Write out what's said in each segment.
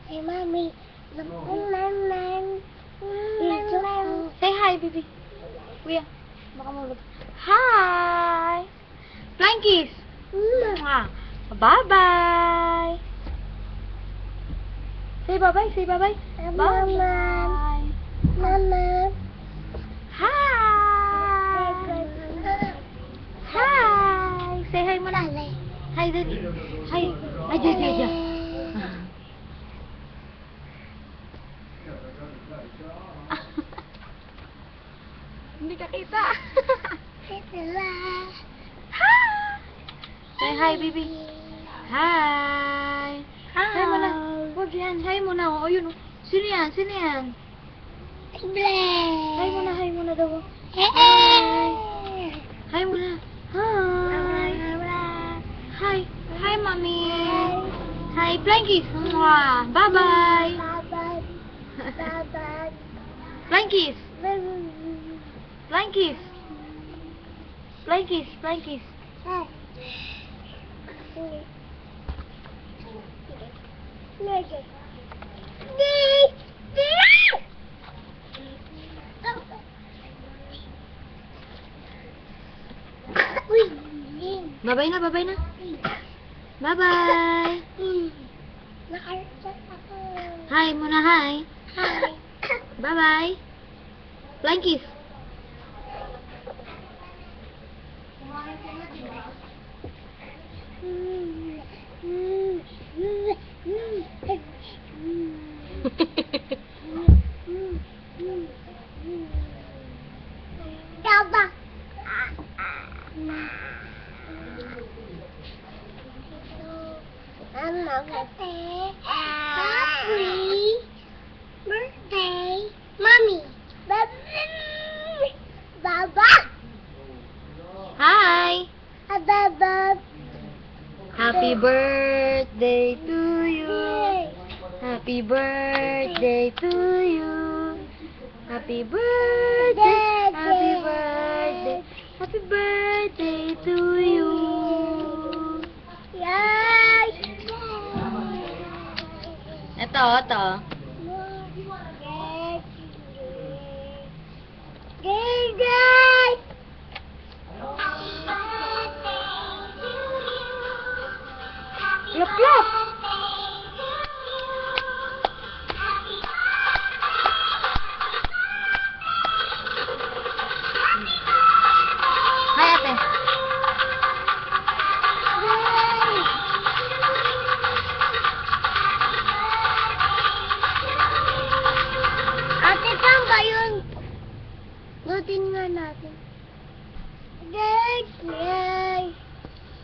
Hey, mommy. Say hi, baby. Kuya, baka mulog. Hi! Flying kiss! Bye-bye! Say bye-bye, say bye-bye. Bye-bye! Mama. Hi! Hi! Say hi muna. Hi, Daddy. Hi. Ay, dyan. Hindi ka kita. Say hi, baby. Hi. Hi muna. Huwag yan. Hi muna. O, yun. Sino yan? Sino yan? Hi muna daw. Hi. Hi muna. Hi. Hi. Hi, mommy. Hi, flying kiss. Bye-bye. Flying kiss. Flying kiss. Flying kiss. Flying kiss. Bye-bye na, bye-bye na. Bye-bye. Hi muna, hi. Bye-bye. Flying kiss. Happy birthday, mommy. Baba. Hi. Baba. Happy birthday to you. Happy birthday to you. Happy birthday. Happy birthday. Happy birthday to you. Yay! Ito. Lap. Hi, ate. Ate, saan ba yun? Butin nga natin. Yay!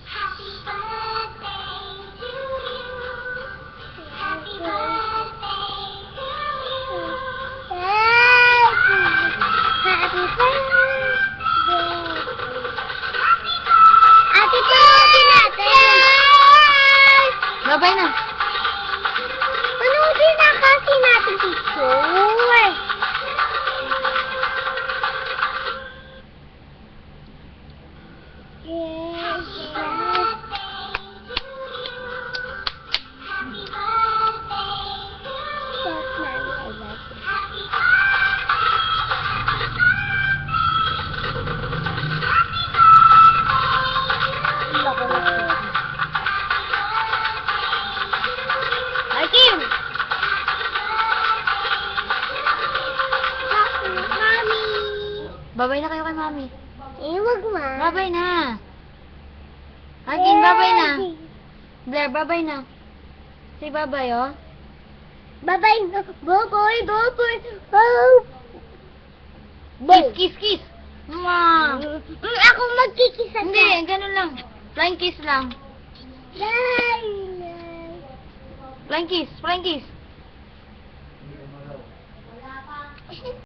Happy birthday to you. Happy birthday to you. Happy birthday. Ate, panoodin natin. Bye-bye na. Panoodin na kasi natin picture. Kim! Mami! Bye-bye na kayo kay mami. Wag ma. Bye-bye na. Agin, bye-bye na. Blair, bye-bye na. Say bye-bye, oh. Bye-bye. Bye-bye. Bye-bye. Kiss. Mwah. Ako magkikisa. Hindi, ganun lang. Flying kiss lang. Flying kiss. Wala pa.